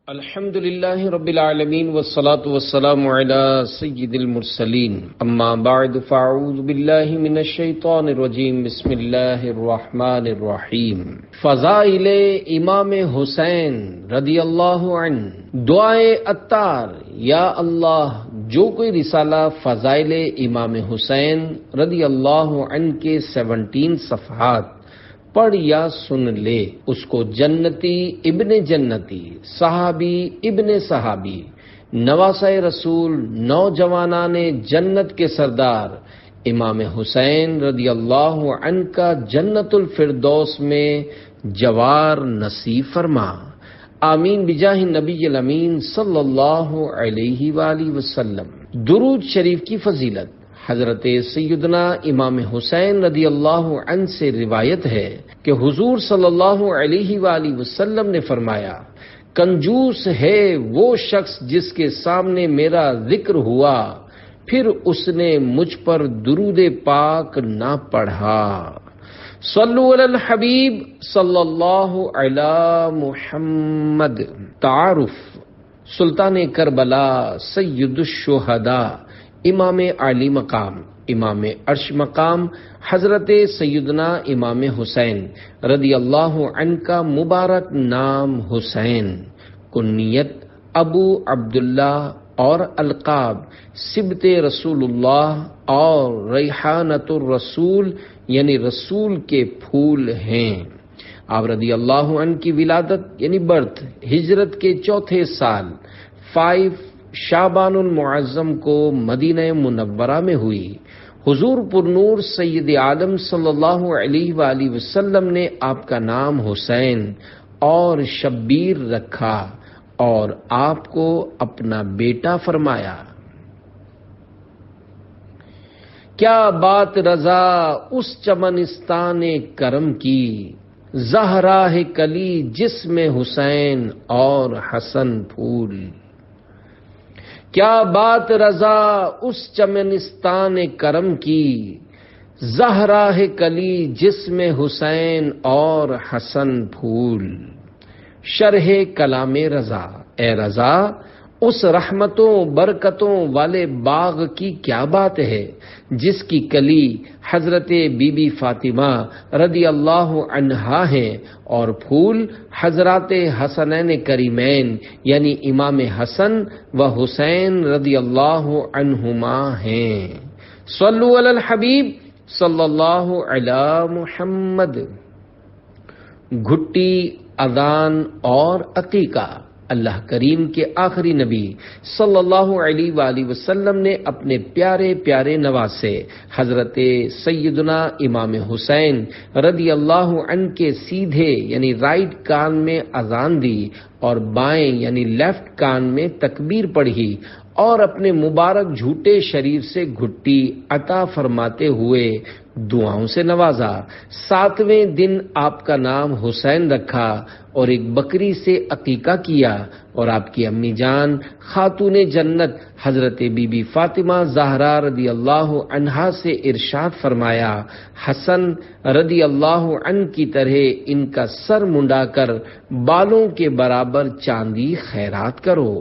الحمد للہ رب العالمین والصلاة والسلام علی سید المرسلین اما بعد فاعوذ باللہ من الشیطان الرجیم بسم اللہ الرحمن الرحیم۔ فضائل امام حسین رضی اللہ عنہ، دعائے عطار۔ یا اللہ، جو کوئی رسالہ فضائل امام حسین رضی اللہ عنہ کے 17 صفحات پڑھ یا سن لے، اس کو جنتی ابن جنتی، صحابی ابن صحابی، نواسۂ رسول، نوجوانان جنت کے سردار امام حسین رضی اللہ عنہ کا جنت الفردوس میں جوار نصیب فرما۔ آمین بجاہ نبی الامین صلی اللہ علیہ وآلہ وسلم۔ درود شریف کی فضیلت۔ حضرت سیدنا امام حسین رضی اللہ عنہ سے روایت ہے کہ حضور صلی اللہ علیہ وآلہ وسلم نے فرمایا، کنجوس ہے وہ شخص جس کے سامنے میرا ذکر ہوا پھر اس نے مجھ پر درود پاک نہ پڑھا۔ صلو علی الحبیب صلی اللہ علی محمد۔ تعارف۔ سلطان کربلا، سید الشہداء، امام عالی مقام، امام عرش مقام، حضرت سیدنا امام حسین رضی اللہ عنہ کا مبارک نام حسین، کنیت ابو عبداللہ اور القاب سبط رسول اللہ اور ریحانۃ الرسول یعنی رسول کے پھول ہیں۔ آپ رضی اللہ عنہ کی ولادت یعنی برتھ ہجرت کے 4 سال 5 شعبان المعظم کو مدینہ منورہ میں ہوئی۔ حضور پرنور سید عالم صلی اللہ علیہ وآلہ وسلم نے آپ کا نام حسین اور شبیر رکھا اور آپ کو اپنا بیٹا فرمایا۔ کیا بات رضا اس چمنستان کرم کی، زہرا ہے کلی جس میں حسین اور حسن پھول۔ کیا بات رضا اس چمنستان کرم کی، زہرا ہے کلی جس میں حسین اور حسن پھول۔ شرح کلام رضا۔ اے رضا، اس رحمتوں برکتوں والے باغ کی کیا بات ہے جس کی کلی حضرت بی بی فاطمہ رضی اللہ عنہا ہیں اور پھول حضرات حسنین کریمین یعنی امام حسن و حسین رضی اللہ عنہما ہیں۔ صلو علی الحبیب صلی اللہ علی محمد۔ گھٹی، اذان اور عقیقہ۔ اللہ کریم کے آخری نبی صلی اللہ علیہ وآلہ وسلم نے اپنے پیارے پیارے نواسے حضرت سیدنا امام حسین رضی اللہ عنہ کے سیدھے یعنی رائٹ کان میں اذان دی اور بائیں یعنی لیفٹ کان میں تکبیر پڑھی اور اپنے مبارک جھوٹے شریر سے گھٹی عطا فرماتے ہوئے دعاؤں سے نوازا۔ 7ویں دن آپ کا نام حسین رکھا اور ایک بکری سے عقیقہ کیا اور آپ کی امی جان خاتون جنت حضرت بی بی فاطمہ زہرا رضی اللہ عنہا سے ارشاد فرمایا، حسن رضی اللہ عنہ کی طرح ان کا سر منڈا کر بالوں کے برابر چاندی خیرات کرو۔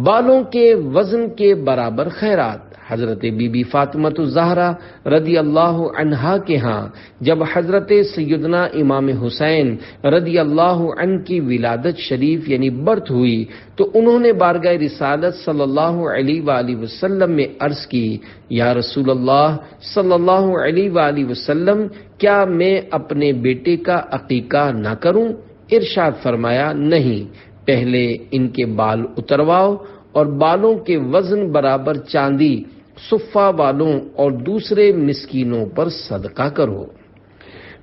بالوں کے وزن کے برابر خیرات۔ حضرت بی بی فاطمہ الزہرا رضی اللہ عنہا کے ہاں جب حضرت سیدنا امام حسین رضی اللہ عنہ کی ولادت شریف یعنی برتھ ہوئی تو انہوں نے بارگاہ رسالت صلی اللہ علیہ وآلہ وسلم میں عرض کی، یا رسول اللہ صلی اللہ علیہ وآلہ وسلم، کیا میں اپنے بیٹے کا عقیقہ نہ کروں؟ ارشاد فرمایا، نہیں، پہلے ان کے بال اترواؤ اور بالوں کے وزن برابر چاندی صفہ والوں اور دوسرے مسکینوں پر صدقہ کرو۔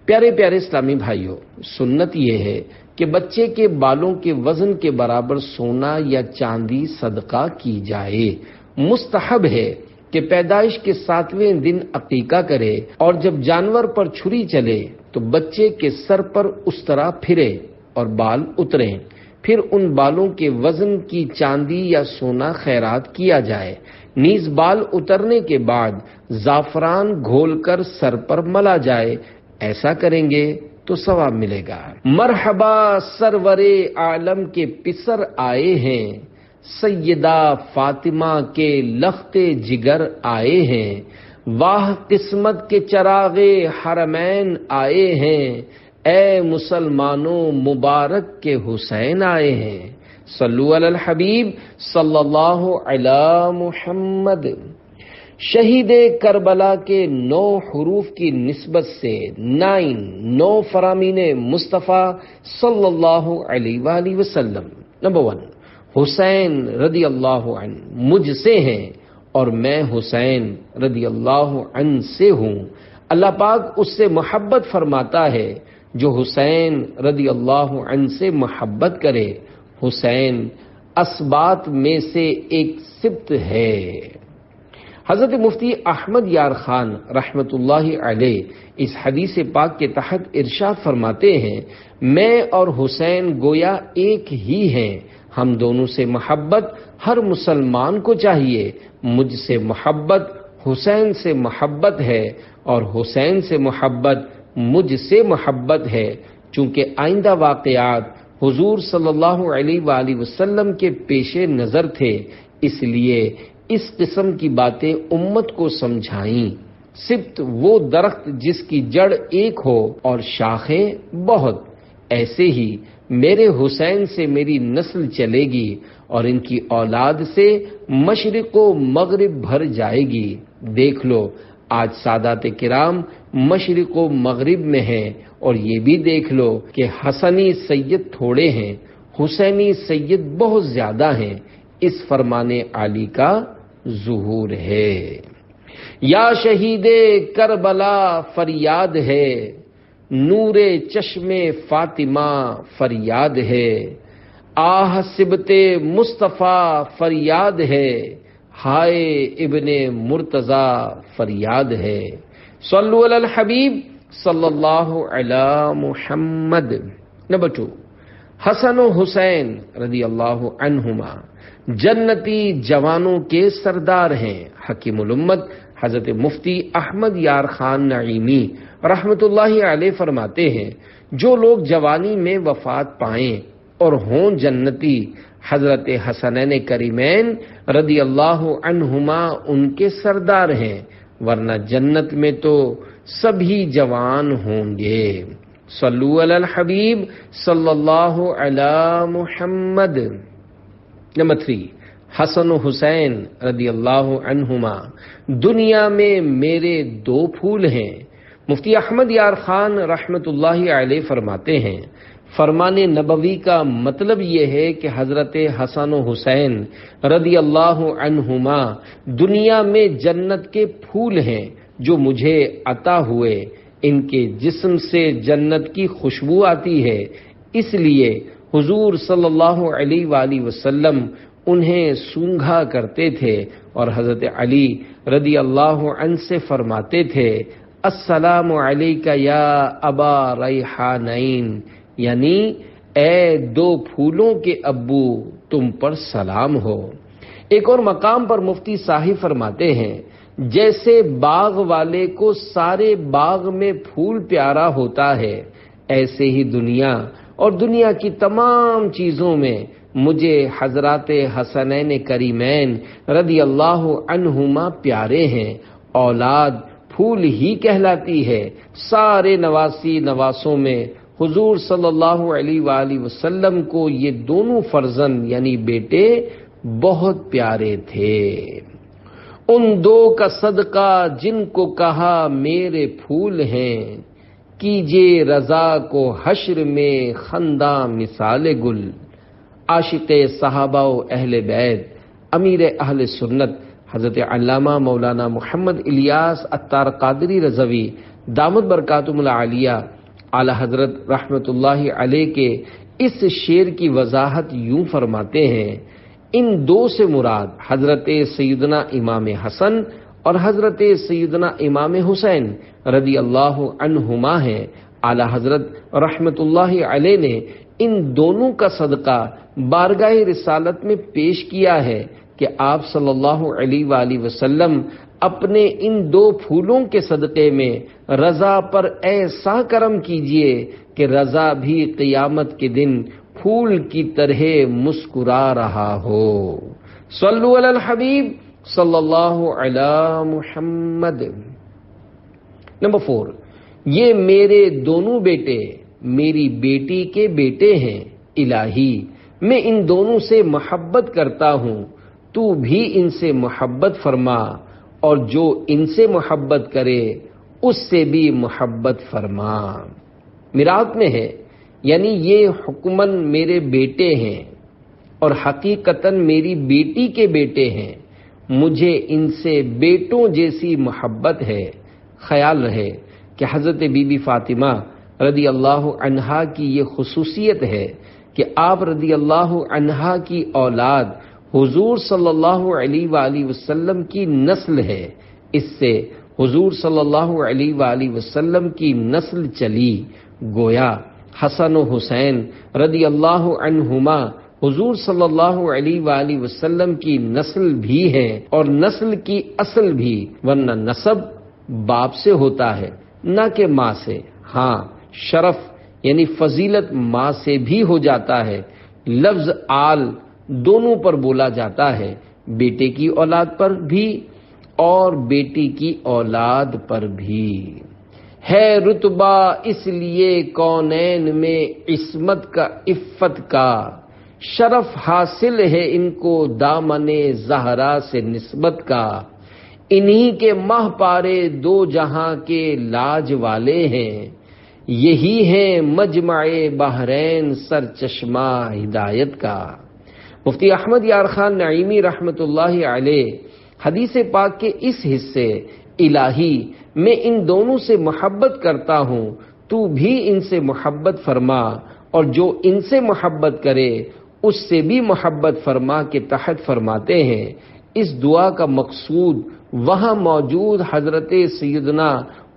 پیارے پیارے اسلامی بھائیوں، سنت یہ ہے کہ بچے کے بالوں کے وزن کے برابر سونا یا چاندی صدقہ کی جائے۔ مستحب ہے کہ پیدائش کے 7ویں دن عقیقہ کرے اور جب جانور پر چھری چلے تو بچے کے سر پر اس طرح پھرے اور بال اتریں، پھر ان بالوں کے وزن کی چاندی یا سونا خیرات کیا جائے۔ نیز بال اترنے کے بعد زعفران گھول کر سر پر ملا جائے۔ ایسا کریں گے تو ثواب ملے گا۔ مرحبا سرور عالم کے پسر آئے ہیں، سیدہ فاطمہ کے لخت جگر آئے ہیں، واہ قسمت کے چراغ حرمین آئے ہیں، اے مسلمانوں مبارک کے حسین آئے ہیں۔ صلو علی الحبیب صلی اللہ علی محمد۔ شہید کربلا کے 9 حروف کی نسبت سے 9 فرامین مصطفیٰ صلی اللہ علیہ وآلہ وسلم۔ نمبر 1، حسین رضی اللہ عنہ مجھ سے ہیں اور میں حسین رضی اللہ عنہ سے ہوں۔ اللہ پاک اس سے محبت فرماتا ہے جو حسین رضی اللہ عنہ سے محبت کرے۔ حسین اسباط میں سے ایک سبط ہے۔ حضرت مفتی احمد یار خان رحمت اللہ علیہ اس حدیث پاک کے تحت ارشاد فرماتے ہیں، میں اور حسین گویا ایک ہی ہیں، ہم دونوں سے محبت ہر مسلمان کو چاہیے۔ مجھ سے محبت حسین سے محبت ہے اور حسین سے محبت مجھ سے محبت ہے۔ چونکہ آئندہ واقعات حضور صلی اللہ علیہ وآلہ وسلم کے پیش نظر تھے، اس لیے اس قسم کی باتیں امت کو سمجھائیں۔ سبط وہ درخت جس کی جڑ ایک ہو اور شاخیں بہت، ایسے ہی میرے حسین سے میری نسل چلے گی اور ان کی اولاد سے مشرق و مغرب بھر جائے گی۔ دیکھ لو آج سادات کرام مشرق و مغرب میں ہیں، اور یہ بھی دیکھ لو کہ حسنی سید تھوڑے ہیں، حسینی سید بہت زیادہ ہیں۔ اس فرمان عالی کا ظہور ہے۔ یا شہید کربلا فریاد ہے، نور چشم فاطمہ فریاد ہے، آہ سبط مصطفیٰ فریاد ہے، ہائے ابن مرتضیٰ فریاد ہے۔ صلو علی الحبیب صلی اللہ علی محمد۔ نمبر 2، حسن و حسین رضی اللہ عنہما جنتی جوانوں کے سردار ہیں۔ حکیم الامت حضرت مفتی احمد یار خان نعیمی رحمت اللہ علیہ فرماتے ہیں، جو لوگ جوانی میں وفات پائیں اور ہوں جنتی، حضرت حسنین کریمین رضی اللہ عنہما ان کے سردار ہیں، ورنہ جنت میں تو سبھی جوان ہوں گے۔ صلو علی الحبیب صلی اللہ علی محمد۔ نمبر 3، حسن و حسین رضی اللہ عنہما دنیا میں میرے 2 پھول ہیں۔ مفتی احمد یار خان رحمت اللہ علیہ فرماتے ہیں، فرمان نبوی کا مطلب یہ ہے کہ حضرت حسن و حسین رضی اللہ عنہما دنیا میں جنت کے پھول ہیں جو مجھے عطا ہوئے۔ ان کے جسم سے جنت کی خوشبو آتی ہے، اس لیے حضور صلی اللہ علیہ وآلہ وسلم انہیں سونگھا کرتے تھے، اور حضرت علی رضی اللہ عنہ سے فرماتے تھے، السلام علیک یا ابا ریحانین، یعنی اے 2 پھولوں کے ابو تم پر سلام ہو۔ ایک اور مقام پر مفتی صاحب فرماتے ہیں، جیسے باغ والے کو سارے باغ میں پھول پیارا ہوتا ہے، ایسے ہی دنیا اور دنیا کی تمام چیزوں میں مجھے حضرات حسنین کریمین رضی اللہ عنہما پیارے ہیں۔ اولاد پھول ہی کہلاتی ہے۔ سارے نواسی نواسوں میں حضور صلی اللہ علیہ وآلہ وسلم کو یہ دونوں فرزند یعنی بیٹے بہت پیارے تھے۔ ان 2 کا صدقہ جن کو کہا میرے پھول ہیں، کیجئے رضا کو حشر میں خنداں مثال گل۔ عاشق صحابہ و اہل بیت امیر اہل سنت حضرت علامہ مولانا محمد الیاس عطار قادری رضوی دامت برکاتہم العالیہ اعلی حضرت رحمت اللہ علیہ کے اس شعر کی وضاحت یوں فرماتے ہیں، ان 2 سے مراد حضرت سیدنا امام حسن اور حضرت سیدنا امام حسین رضی اللہ عنہما ہیں۔ اعلی حضرت رحمت اللہ علیہ نے ان دونوں کا صدقہ بارگاہ رسالت میں پیش کیا ہے کہ آپ صلی اللہ علیہ وآلہ وسلم اپنے ان 2 پھولوں کے صدقے میں رضا پر ایسا کرم کیجئے کہ رضا بھی قیامت کے دن پھول کی طرح مسکرا رہا ہو۔ صلو علی الحبیب صلی اللہ علی محمد۔ نمبر 4، یہ میرے دونوں بیٹے میری بیٹی کے بیٹے ہیں، الہی میں ان دونوں سے محبت کرتا ہوں، تو بھی ان سے محبت فرما، اور جو ان سے محبت کرے اس سے بھی محبت فرما۔ میراث میں ہے، یعنی یہ حکماً میرے بیٹے ہیں اور حقیقتاً میری بیٹی کے بیٹے ہیں، مجھے ان سے بیٹوں جیسی محبت ہے۔ خیال رہے کہ حضرت بی بی فاطمہ رضی اللہ عنہا کی یہ خصوصیت ہے کہ آپ رضی اللہ عنہا کی اولاد حضور صلی اللہ علیہ وآلہ وسلم کی نسل ہے، اس سے حضور صلی اللہ علیہ وآلہ وسلم کی نسل چلی، گویا حسن و حسین رضی اللہ عنہما حضور صلی اللہ علیہ وآلہ وسلم کی نسل بھی ہے اور نسل کی اصل بھی، ورنہ نسب باپ سے ہوتا ہے نہ کہ ماں سے۔ ہاں، شرف یعنی فضیلت ماں سے بھی ہو جاتا ہے۔ لفظ آل دونوں پر بولا جاتا ہے، بیٹے کی اولاد پر بھی اور بیٹی کی اولاد پر بھی۔ ہے رتبہ اس لیے کونین میں عصمت کا، عفت کا، شرف حاصل ہے ان کو دامن زہرا سے نسبت کا۔ انہی کے ماہ پارے 2 جہاں کے لاج والے ہیں، یہی ہیں مجمع بحرین سر چشمہ ہدایت کا۔ مفتی احمد یار خان نعیمی رحمت اللہ علیہ حدیث پاک کے اس حصے الہی میں ان دونوں سے محبت کرتا ہوں، تو بھی ان سے محبت فرما، اور جو ان سے محبت کرے اس سے بھی محبت فرما کے تحت فرماتے ہیں۔ اس دعا کا مقصود وہاں موجود حضرت سیدنا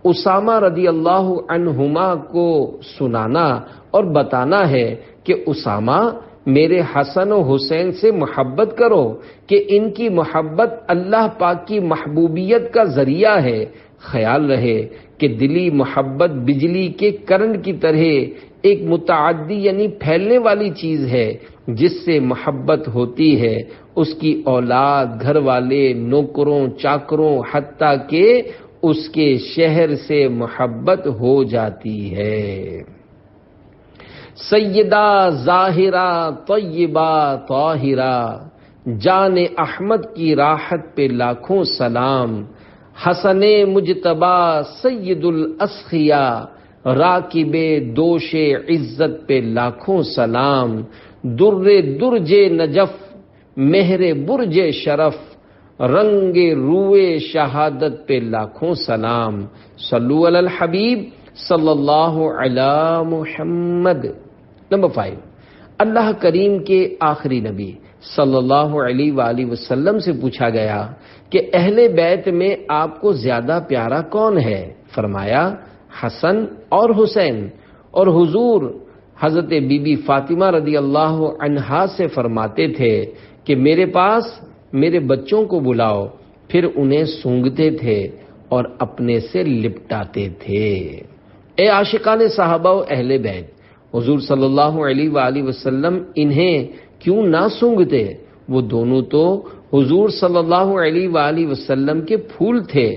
اسامہ رضی اللہ عنہما کو سنانا اور بتانا ہے کہ اسامہ میرے حسن و حسین سے محبت کرو کہ ان کی محبت اللہ پاک کی محبوبیت کا ذریعہ ہے۔ خیال رہے کہ دلی محبت بجلی کے کرنٹ کی طرح ایک متعدی یعنی پھیلنے والی چیز ہے، جس سے محبت ہوتی ہے اس کی اولاد، گھر والے، نوکروں، چاکروں، حتیٰ کہ اس کے شہر سے محبت ہو جاتی ہے۔ سیدہ ظاہرہ طیبہ طاہرہ جان احمد کی راحت پہ لاکھوں سلام، حسن مجتبی سید الاسخیاء راکب دوش عزت پہ لاکھوں سلام، در درج نجف مہر برج شرف رنگ روئے شہادت پہ لاکھوں سلام۔ صلو علی الحبیب صلی اللہ علی محمد۔ نمبر 5، اللہ کریم کے آخری نبی صلی اللہ علیہ وآلہ وسلم سے پوچھا گیا کہ اہل بیت میں آپ کو زیادہ پیارا کون ہے؟ فرمایا حسن اور حسین، اور حضور حضرت بی بی فاطمہ رضی اللہ عنہا سے فرماتے تھے کہ میرے پاس میرے بچوں کو بلاؤ، پھر انہیں سونگتے تھے اور اپنے سے لپٹاتے تھے۔ اے عاشقان صحابہ و اہل بیت، حضور صلی اللہ علیہ وآلہ وسلم انہیں کیوں نہ سونگتے؟ وہ دونوں تو حضور صلی اللہ علیہ وآلہ وسلم کے پھول تھے،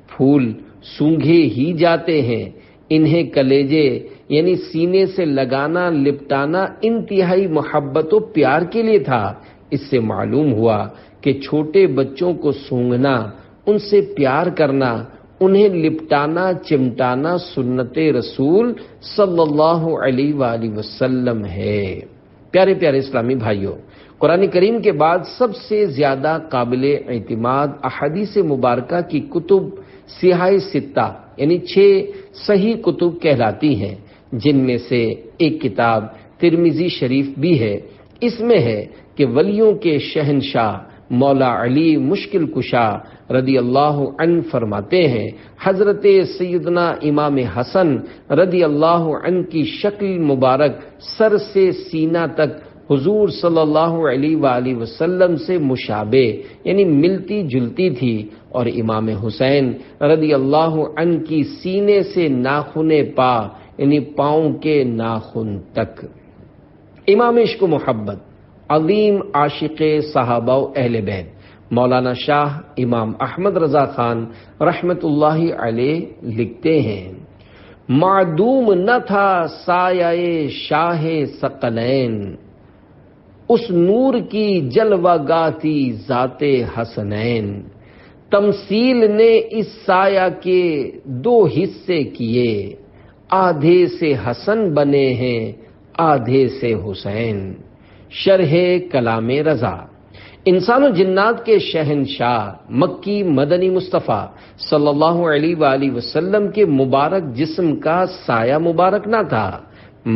پھول سونگھے ہی جاتے ہیں، انہیں کلیجے یعنی سینے سے لگانا، لپٹانا انتہائی محبت و پیار کے لیے تھا۔ اس سے معلوم ہوا کہ چھوٹے بچوں کو سونگنا، ان سے پیار کرنا، انہیں لپٹانا، چمٹانا سنت رسول صلی اللہ علیہ وآلہ وسلم ہے۔ پیارے پیارے اسلامی بھائیوں، قرآن کریم کے بعد سب سے زیادہ قابل اعتماد احادیث مبارکہ کی کتب سیاہ ستہ یعنی 6 صحیح کتب کہلاتی ہیں، جن میں سے ایک کتاب ترمذی شریف بھی ہے۔ اس میں ہے کہ ولیوں کے شہنشاہ مولا علی مشکل کشا رضی اللہ عنہ فرماتے ہیں، حضرت سیدنا امام حسن رضی اللہ عنہ کی شکل مبارک سر سے سینہ تک حضور صلی اللہ علیہ وآلہ وسلم سے مشابہ یعنی ملتی جلتی تھی، اور امام حسین رضی اللہ عنہ کی سینے سے ناخن پا یعنی پاؤں کے ناخن تک۔ امام عشق و محبت، عظیم عاشق صحابہ و اہل بیت مولانا شاہ امام احمد رضا خان رحمت اللہ علیہ لکھتے ہیں، معدوم نہ تھا سایہ شاہ ثقلین، اس نور کی جلوہ گاتی ذات حسنین، تمثیل نے اس سایہ کے دو حصے کیے، آدھے سے حسن بنے ہیں آدھے سے حسین۔ شرح کلام رضا، انسان و جنات کے شہنشاہ مکی مدنی مصطفیٰ صلی اللہ علیہ وآلہ وسلم کے مبارک جسم کا سایہ مبارک نہ تھا،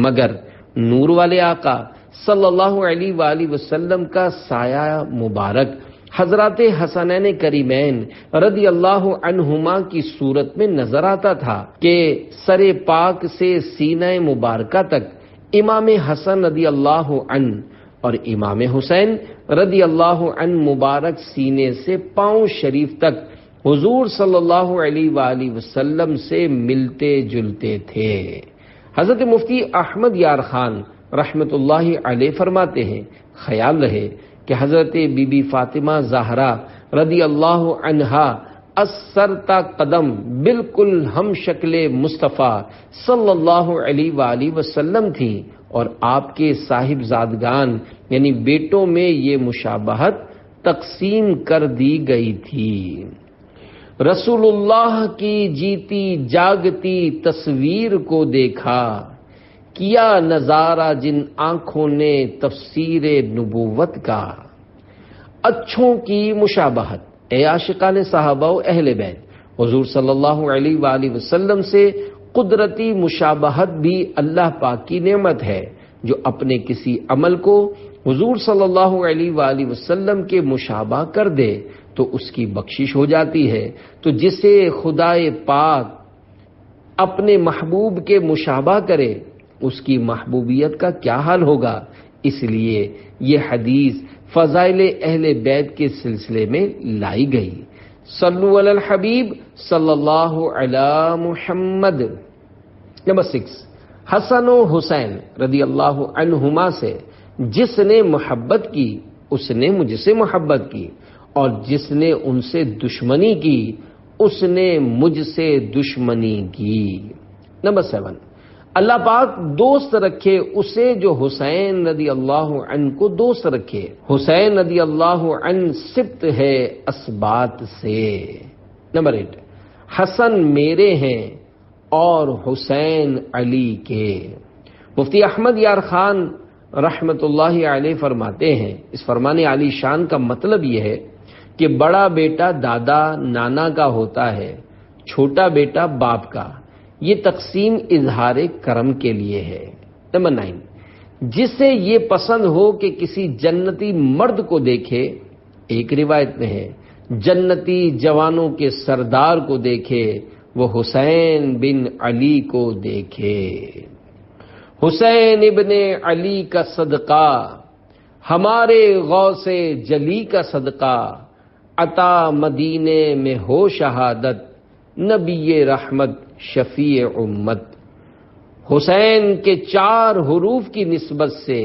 مگر نور والے آقا صلی اللہ علیہ وآلہ وسلم کا سایہ مبارک حضرات حسنین کریمین رضی اللہ عنہما کی صورت میں نظر آتا تھا کہ سر پاک سے سینہ مبارکہ تک امام حسن رضی اللہ عنہ اور امام حسین رضی اللہ عنہ مبارک سینے سے پاؤں شریف تک حضور صلی اللہ علیہ وآلہ وسلم سے ملتے جلتے تھے۔ حضرت مفتی احمد یار خان رحمت اللہ علیہ فرماتے ہیں، خیال رہے کہ حضرت بی بی فاطمہ زہرا رضی اللہ عنہا از سر تا قدم بالکل ہم شکل مصطفیٰ صلی اللہ علیہ وآلہ وسلم تھی، اور آپ کے صاحب زادگان یعنی بیٹوں میں یہ مشابہت تقسیم کر دی گئی تھی۔ رسول اللہ کی جیتی جاگتی تصویر کو دیکھا، کیا نظارہ جن آنکھوں نے تفسیر نبوت کا۔ اچھوں کی مشابہت، اے عاشقان صحابہ و اہل بیت، حضور صلی اللہ علیہ وآلہ وسلم سے قدرتی مشابہت بھی اللہ پاک کی نعمت ہے، جو اپنے کسی عمل کو حضور صلی اللہ علیہ وآلہ وسلم کے مشابہ کر دے تو اس کی بخشش ہو جاتی ہے۔ تو جسے خدائے پاک اپنے محبوب کے مشابہ کرے، اس کی محبوبیت کا کیا حال ہوگا۔ اس لیے یہ حدیث فضائل اہل بیت کے سلسلے میں لائی گئی۔ صلو علی الحبیب صلی اللہ علی محمد۔ نمبر 6، حسن و حسین رضی اللہ عنہما سے جس نے محبت کی اس نے مجھ سے محبت کی، اور جس نے ان سے دشمنی کی اس نے مجھ سے دشمنی کی۔ نمبر 7، اللہ پاک دوست رکھے اسے جو حسین رضی اللہ عنہ کو دوست رکھے۔ حسین رضی اللہ عنہ سبط ہے اسبات سے۔ نمبر 8، حسن میرے ہیں اور حسین علی کے۔ مفتی احمد یار خان رحمت اللہ علیہ فرماتے ہیں، اس فرمان علی شان کا مطلب یہ ہے کہ بڑا بیٹا دادا نانا کا ہوتا ہے، چھوٹا بیٹا باپ کا۔ یہ تقسیم اظہار کرم کے لیے ہے۔ نمبر 9، جسے یہ پسند ہو کہ کسی جنتی مرد کو دیکھے، ایک روایت میں ہے جنتی جوانوں کے سردار کو دیکھے، وہ حسین بن علی کو دیکھے۔ حسین ابن علی کا صدقہ، ہمارے غوث جلی کا صدقہ، عطا مدینے میں ہو شہادت، نبی رحمت شفیع امت۔ حسین کے 4 حروف کی نسبت سے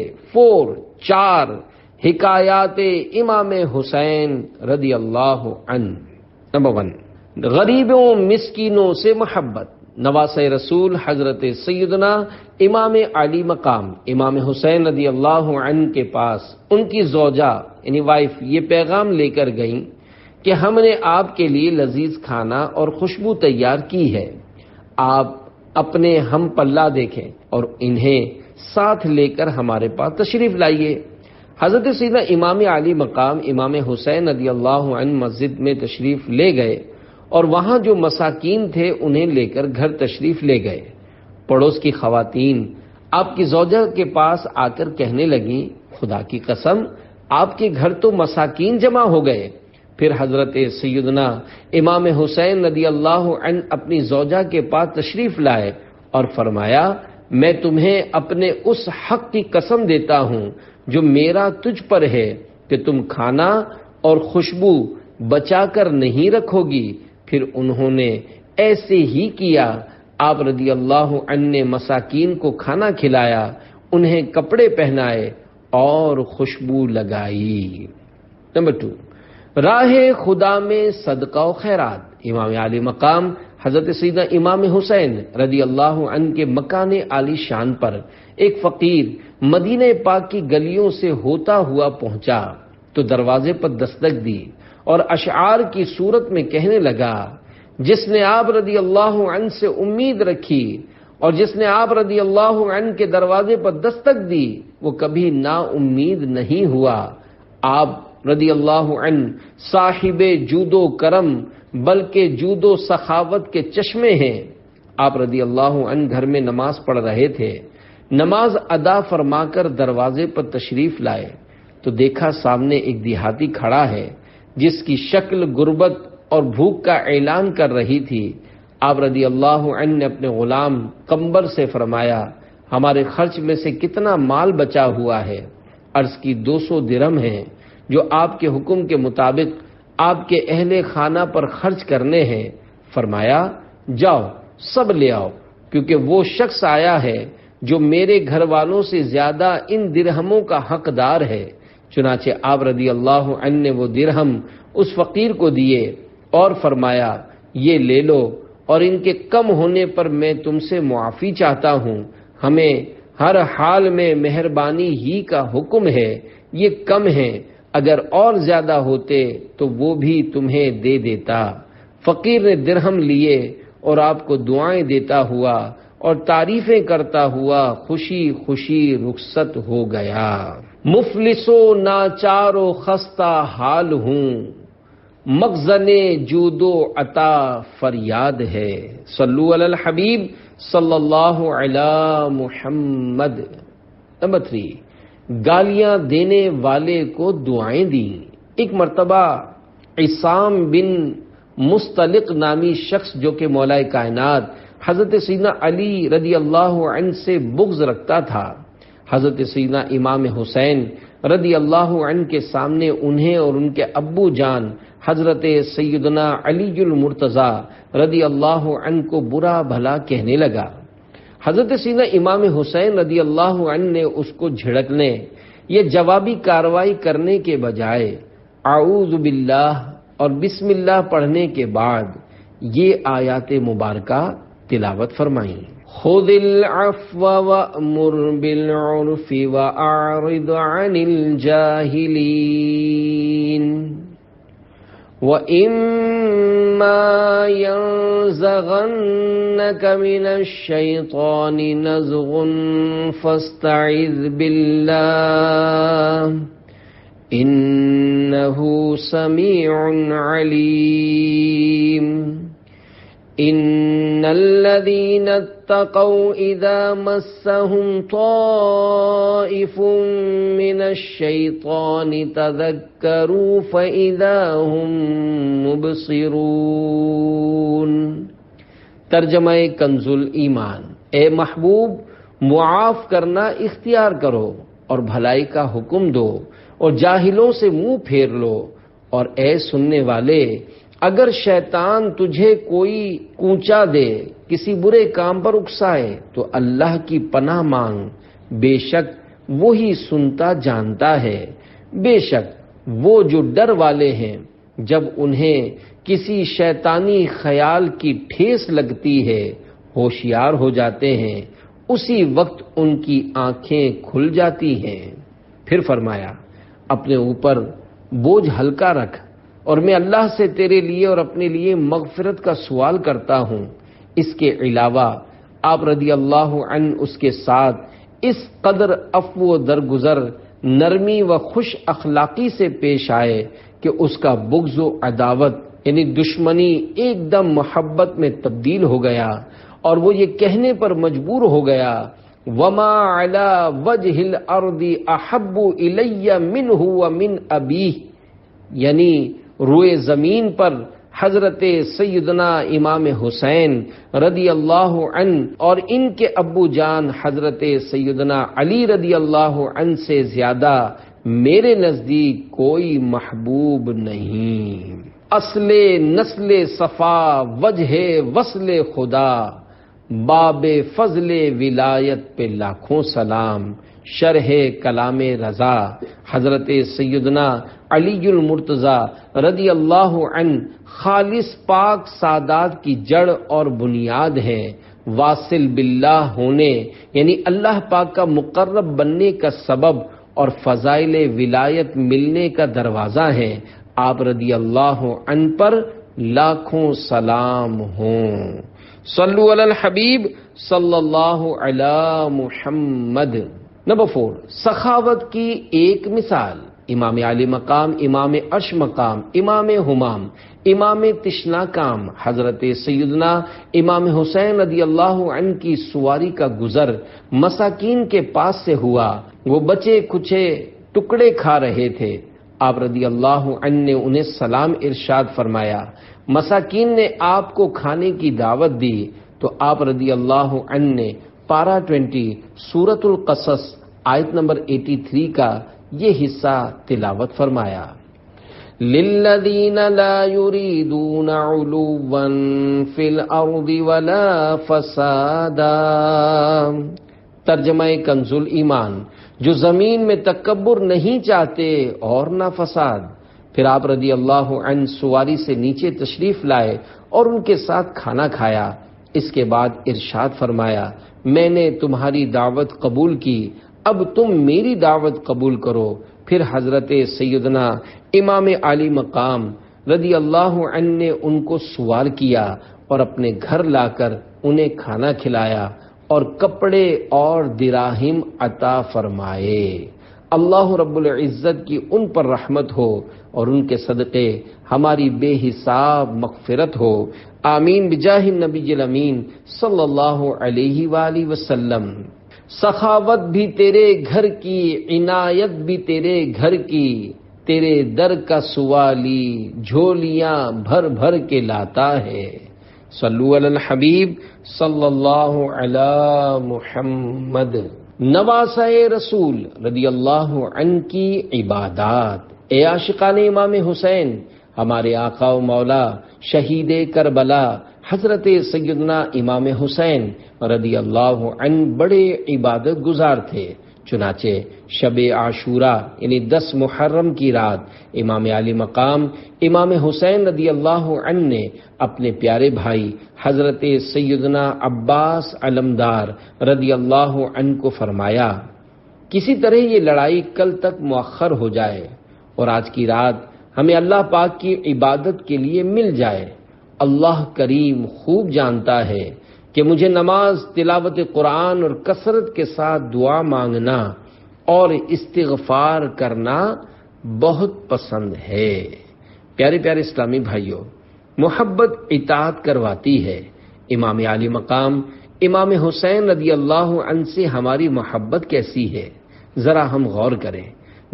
4 حکایات امام حسین رضی اللہ عنہ۔ نمبر 1، غریبوں مسکینوں سے محبت۔ نواسۂ رسول حضرت سیدنا امام علی مقام امام حسین رضی اللہ عنہ کے پاس ان کی زوجہ یعنی وائف یہ پیغام لے کر گئیں کہ ہم نے آپ کے لیے لذیذ کھانا اور خوشبو تیار کی ہے، آپ اپنے ہم پلہ دیکھیں اور انہیں ساتھ لے کر ہمارے پاس تشریف لائیے۔ حضرت سیدنا امام علی مقام امام حسین رضی اللہ عنہ مسجد میں تشریف لے گئے اور وہاں جو مساکین تھے انہیں لے کر گھر تشریف لے گئے۔ پڑوس کی خواتین آپ کی زوجہ کے پاس آ کر کہنے لگیں، خدا کی قسم آپ کے گھر تو مساکین جمع ہو گئے۔ پھر حضرت سیدنا امام حسین رضی اللہ عنہ اپنی زوجہ کے پاس تشریف لائے اور فرمایا، میں تمہیں اپنے اس حق کی قسم دیتا ہوں جو میرا تجھ پر ہے کہ تم کھانا اور خوشبو بچا کر نہیں رکھو گی۔ پھر انہوں نے ایسے ہی کیا۔ آپ رضی اللہ عنہ نے مساکین کو کھانا کھلایا، انہیں کپڑے پہنائے اور خوشبو لگائی۔ نمبر 2، راہ خدا میں صدقہ و خیرات۔ امام عالی مقام حضرت سیدنا امام حسین رضی اللہ عنہ کے مکان عالی شان پر ایک فقیر مدینہ پاک کی گلیوں سے ہوتا ہوا پہنچا تو دروازے پر دستک دی اور اشعار کی صورت میں کہنے لگا، جس نے آپ رضی اللہ عنہ سے امید رکھی اور جس نے آپ رضی اللہ عنہ کے دروازے پر دستک دی وہ کبھی نا امید نہیں ہوا۔ آپ رضی اللہ عنہ صاحب جود و کرم بلکہ جود و سخاوت کے چشمے ہیں۔ آپ رضی اللہ عنہ گھر میں نماز پڑھ رہے تھے، نماز ادا فرما کر دروازے پر تشریف لائے تو دیکھا سامنے ایک دیہاتی کھڑا ہے جس کی شکل غربت اور بھوک کا اعلان کر رہی تھی۔ آپ رضی اللہ عنہ نے اپنے غلام قمبر سے فرمایا، ہمارے خرچ میں سے کتنا مال بچا ہوا ہے؟ عرض کی 200 درہم ہیں جو آپ کے حکم کے مطابق آپ کے اہل خانہ پر خرچ کرنے ہیں۔ فرمایا، جاؤ سب لے آؤ، کیونکہ وہ شخص آیا ہے جو میرے گھر والوں سے زیادہ ان درہموں کا حقدار ہے۔ چنانچہ آپ رضی اللہ عنہ نے وہ درہم اس فقیر کو دیے اور فرمایا، یہ لے لو اور ان کے کم ہونے پر میں تم سے معافی چاہتا ہوں۔ ہمیں ہر حال میں مہربانی ہی کا حکم ہے، یہ کم ہیں، اگر اور زیادہ ہوتے تو وہ بھی تمہیں دے دیتا۔ فقیر نے درہم لیے اور آپ کو دعائیں دیتا ہوا اور تعریفیں کرتا ہوا خوشی خوشی رخصت ہو گیا۔ مفلس و ناچار و خستہ حال ہوں، مخزن جود و عطا فریاد ہے۔ صلو علی الحبیب صلی اللہ علی محمد۔ نمبر 3، گالیاں دینے والے کو دعائیں دیں۔ ایک مرتبہ عصام بن مستلق نامی شخص جو کہ مولا کائنات حضرت سیدنا علی رضی اللہ عنہ سے بغض رکھتا تھا، حضرت سیدنا امام حسین رضی اللہ عنہ کے سامنے انہیں اور ان کے ابو جان حضرت سیدنا علی المرتضی رضی اللہ عنہ کو برا بھلا کہنے لگا۔ حضرت سیدنا امام حسین رضی اللہ عنہ نے اس کو جھڑکنے یا جوابی کارروائی کرنے کے بجائے اعوذ باللہ اور بسم اللہ پڑھنے کے بعد یہ آیات مبارکہ تلاوت فرمائیں۔ خذ العفو وأمر بالعرف وأعرض عن الجاهلين وَإِمَّا يَنزَغَنَّكَ مِنَ الشَّيْطَانِ نَزْغٌ فَاسْتَعِذْ بِاللَّهِ إِنَّهُ سَمِيعٌ عَلِيمٌ۔ إِنَّ الَّذِينَ اتَّقَوْا إِذَا مَسَّهُمْ طَائِفٌ مِّنَ الشَّيْطَانِ تَذَكَّرُوا فَإِذَا هُمْ مُبْصِرُونَ۔ ترجمہ کنز الایمان۔ اے محبوب، معاف کرنا اختیار کرو اور بھلائی کا حکم دو اور جاہلوں سے منہ پھیر لو، اور اے سننے والے، اگر شیطان تجھے کوئی کوچا دے، کسی برے کام پر اکسائے تو اللہ کی پناہ مانگ، بے شک وہی سنتا جانتا ہے۔ بے شک وہ جو ڈر والے ہیں جب انہیں کسی شیطانی خیال کی ٹھیس لگتی ہے ہوشیار ہو جاتے ہیں، اسی وقت ان کی آنکھیں کھل جاتی ہیں۔ پھر فرمایا، اپنے اوپر بوجھ ہلکا رکھ اور میں اللہ سے تیرے لیے اور اپنے لیے مغفرت کا سوال کرتا ہوں۔ اس کے علاوہ آپ رضی اللہ عنہ اس کے ساتھ اس قدر عفو و درگزر، نرمی و خوش اخلاقی سے پیش آئے کہ اس کا بغض و عداوت یعنی دشمنی ایک دم محبت میں تبدیل ہو گیا اور وہ یہ کہنے پر مجبور ہو گیا، وَمَا عَلَى وَجْهِ الْأَرْضِ أَحَبُّ إِلَيَّ مِنْهُ وَمِنْ أَبِيهِ، یعنی روئے زمین پر حضرت سیدنا امام حسین رضی اللہ عنہ اور ان کے ابو جان حضرت سیدنا علی رضی اللہ عنہ سے زیادہ میرے نزدیک کوئی محبوب نہیں۔ اصل نسل صفا وجہ وصل خدا، باب فضل ولایت پہ لاکھوں سلام، شرح کلام رضا حضرت سیدنا علی المرتضیٰ رضی اللہ عنہ خالص پاک سادات کی جڑ اور بنیاد ہے، واصل باللہ ہونے یعنی اللہ پاک کا مقرب بننے کا سبب اور فضائل ولایت ملنے کا دروازہ ہے۔ آپ رضی اللہ عنہ پر لاکھوں سلام ہوں۔ صلو علی الحبیب صلی اللہ علی محمد۔ نمبر 4، سخاوت کی ایک مثال امام علی مقام، امام عرش مقام، امام ہمام، امام تشنا کام حضرت سیدنا امام حسین رضی اللہ عنہ کی سواری کا گزر مساکین کے پاس سے ہوا، وہ بچے کچھے ٹکڑے کھا رہے تھے۔ آپ رضی اللہ عنہ نے انہیں سلام ارشاد فرمایا، مساکین نے آپ کو کھانے کی دعوت دی تو آپ رضی اللہ عنہ نے پارہ 20 سورۃ القصص آیت نمبر 83 کا یہ حصہ تلاوت فرمایا۔ للذین لا یریدون علوا فی الارض ولا فسادا، ترجمہ کنز الایمان، جو زمین میں تکبر نہیں چاہتے اور نہ فساد۔ پھر آپ رضی اللہ عنہ سواری سے نیچے تشریف لائے اور ان کے ساتھ کھانا کھایا۔ اس کے بعد ارشاد فرمایا، میں نے تمہاری دعوت قبول کی، اب تم میری دعوت قبول کرو۔ پھر حضرت سیدنا امام علی مقام رضی اللہ عنہ نے ان کو سوار کیا اور اپنے گھر لا کر انہیں کھانا کھلایا اور کپڑے اور دراہم عطا فرمائے۔ اللہ رب العزت کی ان پر رحمت ہو اور ان کے صدقے ہماری بے حساب مغفرت ہو، آمین بجاہ النبی الامین صلی اللہ علیہ وآلہ وسلم۔ سخاوت بھی تیرے گھر کی، عنایت بھی تیرے گھر کی، تیرے در کا سوالی جھولیاں بھر بھر کے لاتا ہے۔ صلو علی الحبیب صلی اللہ علی محمد۔ نواسہ رسول رضی اللہ عنہ کی عبادات۔ اے عاشقان امام حسین، ہمارے آقا و مولا شہید کربلا حضرت سیدنا امام حسین رضی اللہ عنہ بڑے عبادت گزار تھے، چنانچہ شب عاشورہ یعنی 10 محرم کی رات امام علی مقام امام حسین رضی اللہ عنہ نے اپنے پیارے بھائی حضرت سیدنا عباس علمدار رضی اللہ عنہ کو فرمایا، کسی طرح یہ لڑائی کل تک مؤخر ہو جائے اور آج کی رات ہمیں اللہ پاک کی عبادت کے لیے مل جائے۔ اللہ کریم خوب جانتا ہے کہ مجھے نماز، تلاوت قرآن اور کثرت کے ساتھ دعا مانگنا اور استغفار کرنا بہت پسند ہے۔ پیارے پیارے اسلامی بھائیوں، محبت اطاعت کرواتی ہے۔ امام علی مقام امام حسین رضی اللہ عنہ سے ہماری محبت کیسی ہے، ذرا ہم غور کریں۔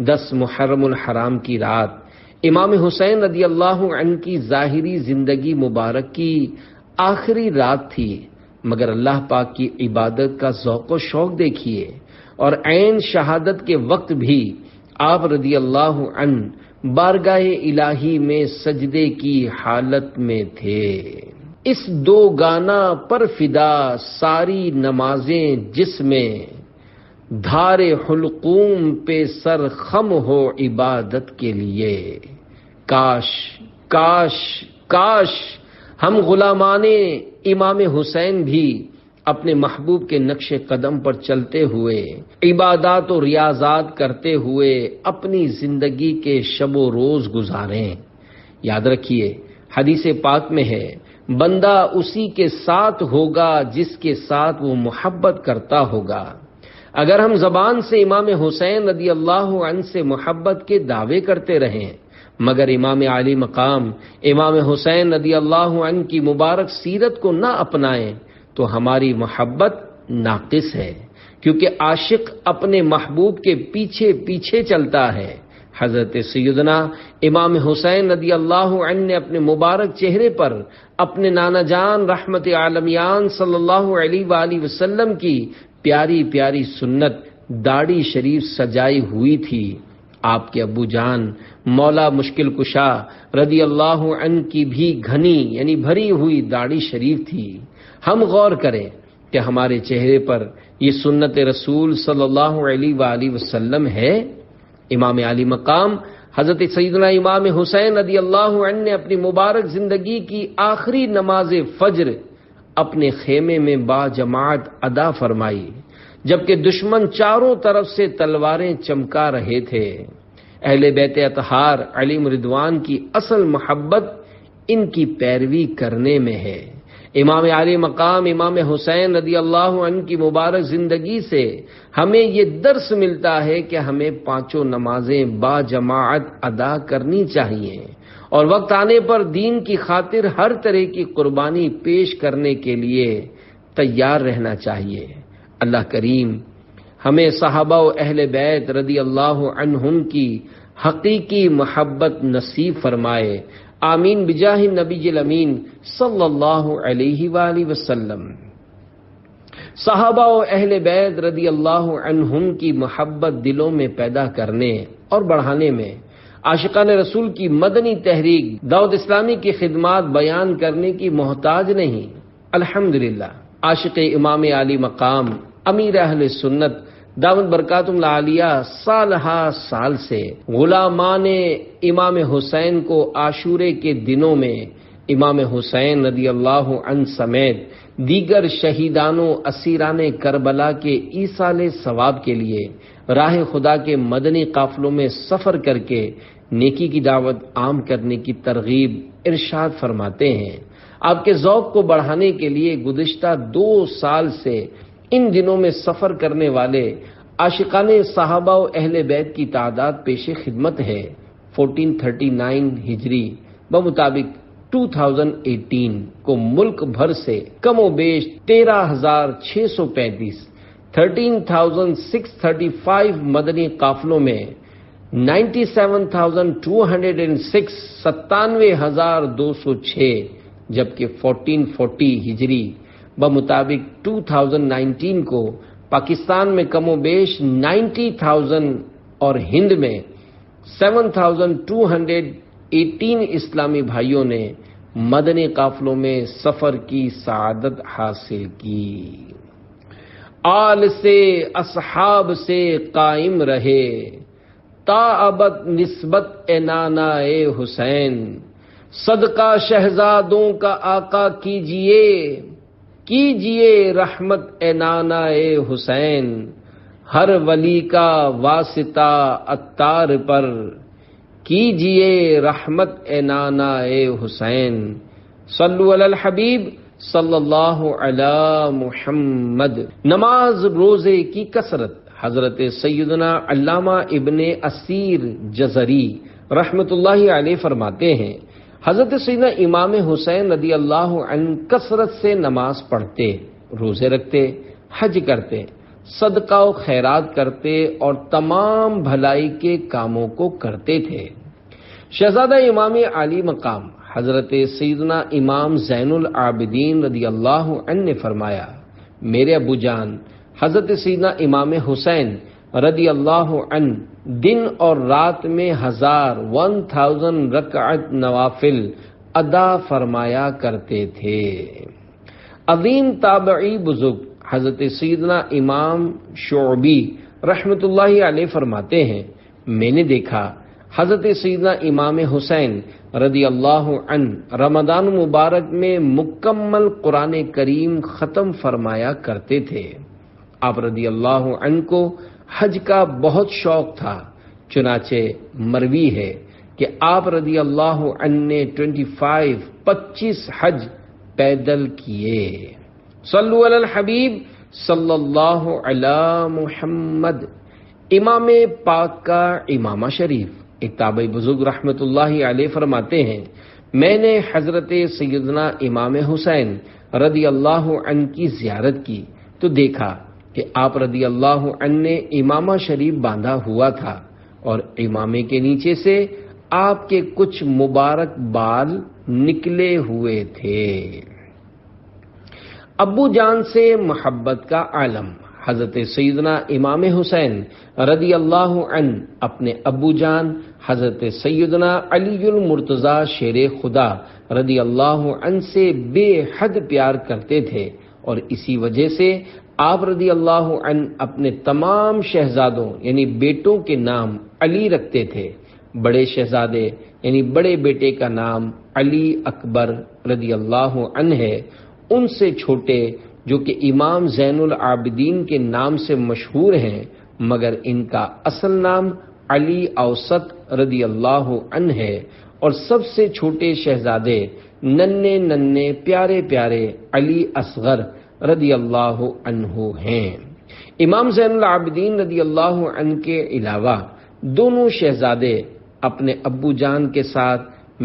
10 محرم الحرام کی رات امام حسین رضی اللہ عنہ کی ظاہری زندگی مبارک کی آخری رات تھی، مگر اللہ پاک کی عبادت کا ذوق و شوق دیکھیے، اور عین شہادت کے وقت بھی آپ رضی اللہ عنہ بارگاہ الہی میں سجدے کی حالت میں تھے۔ اس دو گانا پر فدا ساری نمازیں جس میں، دھار حلقوم پہ سر خم ہو عبادت کے لیے۔ کاش کاش کاش ہم غلامان امام حسین بھی اپنے محبوب کے نقش قدم پر چلتے ہوئے، عبادات و ریاضات کرتے ہوئے اپنی زندگی کے شب و روز گزاریں۔ یاد رکھیے، حدیث پاک میں ہے، بندہ اسی کے ساتھ ہوگا جس کے ساتھ وہ محبت کرتا ہوگا۔ اگر ہم زبان سے امام حسین رضی اللہ عنہ سے محبت کے دعوے کرتے رہیں مگر امام علی مقام امام حسین رضی اللہ عنہ کی مبارک سیرت کو نہ اپنائیں تو ہماری محبت ناقص ہے، کیونکہ عاشق اپنے محبوب کے پیچھے پیچھے چلتا ہے، حضرت سیدنا امام حسین رضی اللہ عنہ نے اپنے مبارک چہرے پر اپنے نانا جان رحمت عالمیان صلی اللہ علیہ وآلہ وسلم کی پیاری پیاری سنت داڑھی شریف سجائی ہوئی تھی۔ آپ کے ابو جان مولا مشکل کشا رضی اللہ عنہ کی بھی گھنی یعنی بھری ہوئی داڑھی شریف تھی۔ ہم غور کریں کہ ہمارے چہرے پر یہ سنت رسول صلی اللہ علیہ وآلہ وسلم ہے۔ امام علی مقام حضرت سیدنا امام حسین رضی اللہ عنہ نے اپنی مبارک زندگی کی آخری نماز فجر اپنے خیمے میں با جماعت ادا فرمائی، جبکہ دشمن چاروں طرف سے تلواریں چمکا رہے تھے۔ اہل بیت اطہار علیہم رضوان کی اصل محبت ان کی پیروی کرنے میں ہے۔ امام علی مقام امام حسین رضی اللہ عنہ کی مبارک زندگی سے ہمیں یہ درس ملتا ہے کہ ہمیں پانچوں نمازیں با جماعت ادا کرنی چاہیے اور وقت آنے پر دین کی خاطر ہر طرح کی قربانی پیش کرنے کے لیے تیار رہنا چاہیے۔ اللہ کریم ہمیں صحابہ و اہل بیت رضی اللہ عنہم کی حقیقی محبت نصیب فرمائے، آمین بجاہ نبی الامین صلی اللہ علیہ وآلہ وسلم۔ صحابہ و اہل بیت رضی اللہ عنہم کی محبت دلوں میں پیدا کرنے اور بڑھانے میں عاشقان رسول کی مدنی تحریک دعوت اسلامی کی خدمات بیان کرنے کی محتاج نہیں۔ الحمدللہ عاشق امام علی مقام امیر اہل سنت دعوت برکات العالیہ سال ہا سال سے غلامان امام حسین کو عاشورے کے دنوں میں امام حسین رضی اللہ عنہ سمیت دیگر شہیدان و اسیران کربلا کے ایصال ثواب کے لیے راہ خدا کے مدنی قافلوں میں سفر کر کے نیکی کی دعوت عام کرنے کی ترغیب ارشاد فرماتے ہیں۔ آپ کے ذوق کو بڑھانے کے لیے گزشتہ 2 سال سے ان دنوں میں سفر کرنے والے عاشقان صحابہ و اہل بیت کی تعداد پیش خدمت ہے۔ 1439 ہجری بمطابق 2018 کو ملک بھر سے کم و بیش 13,635 13,635 مدنی قافلوں میں 97,206 97,206 جبکہ 1440 ہجری بمطابق 2019 کو پاکستان میں کم و بیش 90,000 اور ہند میں 7,218 اسلامی بھائیوں نے مدنی قافلوں میں سفر کی سعادت حاصل کی۔ آل سے اصحاب سے قائم رہے تا ابد نسبت اے نانا اے حسین، صدقہ شہزادوں کا آقا کیجئے رحمت اے نانا اے حسین، ہر ولی کا واسطہ عطار پر کیجئے رحمت اے نانا اے حسین۔ صلو علی الحبیب صلی اللہ علی محمد۔ نماز روزے کی کثرت۔ حضرت سیدنا علامہ ابن اسیر جزری رحمت اللہ علیہ فرماتے ہیں، حضرت سیدنا امام حسین رضی اللہ عنہ کثرت سے نماز پڑھتے، روزے رکھتے، حج کرتے، صدقہ و خیرات کرتے اور تمام بھلائی کے کاموں کو کرتے تھے۔ شہزادہ امام علی مقام حضرت سیدنا امام زین العابدین رضی اللہ عنہ نے فرمایا، میرے ابو جان حضرت سیدنا امام حسین رضی اللہ عنہ دن اور رات میں 1000 رکعت نوافل ادا فرمایا کرتے تھے۔ عظیم تابعی بزرگ حضرت سیدنا امام شعبی رحمت اللہ علیہ فرماتے ہیں، میں نے دیکھا حضرت سیدنا امام حسین رضی اللہ عنہ رمضان مبارک میں مکمل قرآن کریم ختم فرمایا کرتے تھے۔ آپ رضی اللہ عنہ کو حج کا بہت شوق تھا، چنانچہ مروی ہے کہ آپ رضی اللہ عنہ نے 25 حج پیدل کیے۔ صلو علی الحبیب صلی اللہ علی محمد۔ امام پاک کا امامہ شریف ایک تابعی بزرگ رحمت اللہ علیہ فرماتے ہیں، میں نے حضرت سیدنا امام حسین رضی اللہ عنہ کی زیارت کی تو دیکھا کہ آپ رضی اللہ عنہ نے امامہ شریف باندھا ہوا تھا اور امامے کے نیچے سے آپ کے کچھ مبارک بال نکلے ہوئے تھے۔ ابو جان سے محبت کا عالم۔ حضرت سیدنا امام حسین رضی اللہ عنہ اپنے ابو جان حضرت سیدنا علی المرتضیٰ شیر خدا رضی اللہ عنہ سے بے حد پیار کرتے تھے، اور اسی وجہ سے آپ رضی اللہ عنہ اپنے تمام شہزادوں یعنی بیٹوں کے نام علی رکھتے تھے۔ بڑے شہزادے یعنی بڑے بیٹے کا نام علی اکبر رضی اللہ عنہ ہے، ان سے چھوٹے جو کہ امام زین العابدین کے نام سے مشہور ہیں، مگر ان کا اصل نام علی اوسط رضی اللہ عنہ ہے، اور سب سے چھوٹے شہزادے ننھے ننھے پیارے پیارے علی اصغر رضی اللہ عنہ ہیں۔ امام زین العابدین رضی اللہ عنہ کے علاوہ دونوں شہزادے اپنے ابو جان کے ساتھ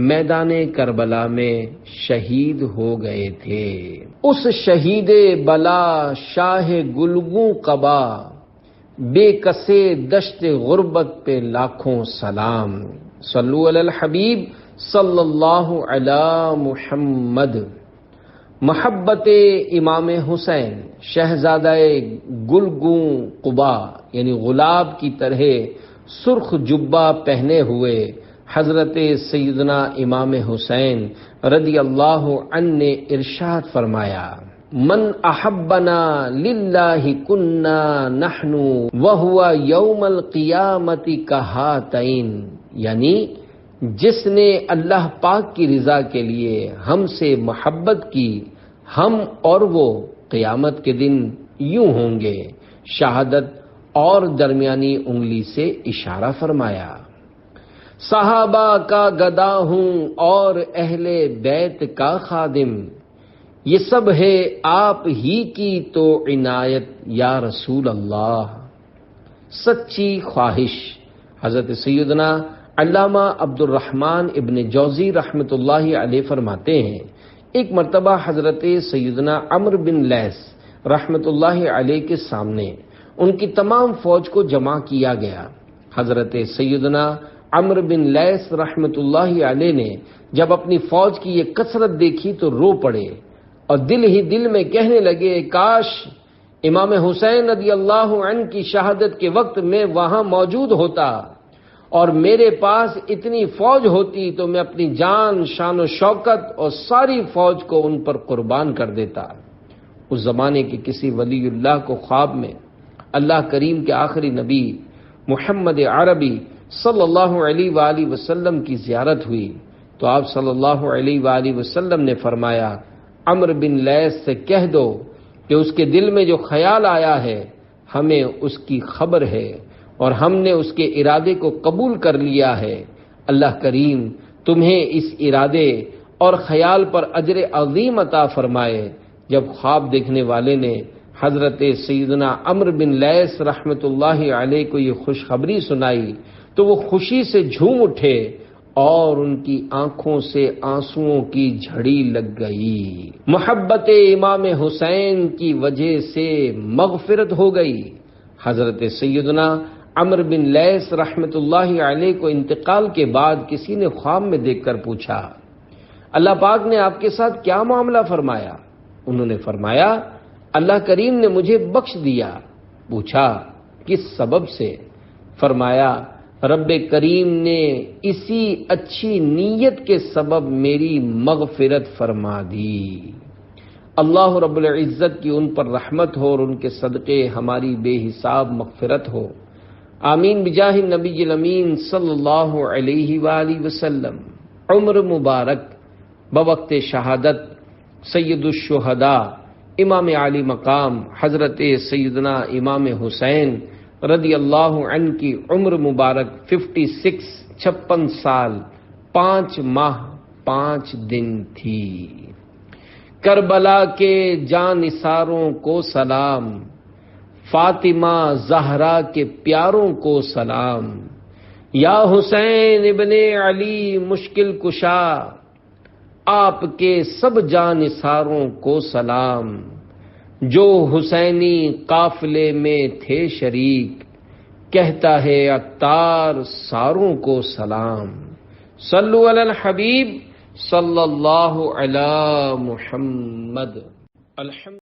میدان کربلا میں شہید ہو گئے تھے۔ اس شہید بلا شاہ گلگوں قبا، بے کسے دشت غربت پہ لاکھوں سلام۔ صلو علی الحبیب صلی اللہ علی محمد۔ محبت امام حسین شہزادہ گلگوں قبا یعنی گلاب کی طرح سرخ جبہ پہنے ہوئے حضرت سیدنا امام حسین رضی اللہ عنہ نے ارشاد فرمایا، من احبنا للہ کنا نحن وہو یوم القیامت کہاتین، یعنی جس نے اللہ پاک کی رضا کے لیے ہم سے محبت کی، ہم اور وہ قیامت کے دن یوں ہوں گے۔ شہادت اور درمیانی انگلی سے اشارہ فرمایا۔ صحابہ کا گدا ہوں اور اہل بیت کا خادم، یہ سب ہے آپ ہی کی تو عنایت یا رسول اللہ۔ سچی خواہش۔ حضرت سیدنا علامہ عبد الرحمن ابن جوزی رحمۃ اللہ علیہ فرماتے ہیں، ایک مرتبہ حضرت سیدنا عمرو بن لیث رحمۃ اللہ علیہ کے سامنے ان کی تمام فوج کو جمع کیا گیا۔ حضرت سیدنا عمرو بن لیث رحمۃ اللہ علیہ نے جب اپنی فوج کی یہ کثرت دیکھی تو رو پڑے اور دل ہی دل میں کہنے لگے، کاش امام حسین رضی اللہ عنہ کی شہادت کے وقت میں وہاں موجود ہوتا اور میرے پاس اتنی فوج ہوتی تو میں اپنی جان، شان و شوکت اور ساری فوج کو ان پر قربان کر دیتا۔ اس زمانے کے کسی ولی اللہ کو خواب میں اللہ کریم کے آخری نبی محمد عربی صلی اللہ علیہ وآلہ وسلم کی زیارت ہوئی تو آپ صلی اللہ علیہ وآلہ وسلم نے فرمایا، عمرو بن لیث سے کہہ دو کہ اس کے دل میں جو خیال آیا ہے ہمیں اس کی خبر ہے اور ہم نے اس کے ارادے کو قبول کر لیا ہے۔ اللہ کریم تمہیں اس ارادے اور خیال پر اجر عظیم عطا فرمائے۔ جب خواب دیکھنے والے نے حضرت سیدنا عمرو بن لیث رحمۃ اللہ علیہ کو یہ خوشخبری سنائی تو وہ خوشی سے جھوم اٹھے اور ان کی آنکھوں سے آنسوؤں کی جھڑی لگ گئی۔ محبت امام حسین کی وجہ سے مغفرت ہو گئی۔ حضرت سیدنا عمرو بن لیث رحمۃ اللہ علیہ کو انتقال کے بعد کسی نے خواب میں دیکھ کر پوچھا، اللہ پاک نے آپ کے ساتھ کیا معاملہ فرمایا؟ انہوں نے فرمایا، اللہ کریم نے مجھے بخش دیا۔ پوچھا کس سبب سے؟ فرمایا، رب کریم نے اسی اچھی نیت کے سبب میری مغفرت فرما دی۔ اللہ رب العزت کی ان پر رحمت ہو اور ان کے صدقے ہماری بے حساب مغفرت ہو۔ آمین بجاہ النبی الامین صلی اللہ علیہ وآلہ وسلم۔ عمر مبارک بوقت شہادت سید الشہداء امام علی مقام حضرت سیدنا امام حسین رضی اللہ عنہ کی عمر مبارک 56 سال 5 ماہ 5 دن تھی۔ کربلا کے جانثاروں کو سلام، فاطمہ زہرا کے پیاروں کو سلام، یا حسین ابن علی مشکل کشا، آپ کے سب جانثاروں کو سلام، جو حسینی قافلے میں تھے شریک، کہتا ہے عطار ساروں کو سلام، صلو علی الحبیب صلی اللہ علی محمد۔ الحمد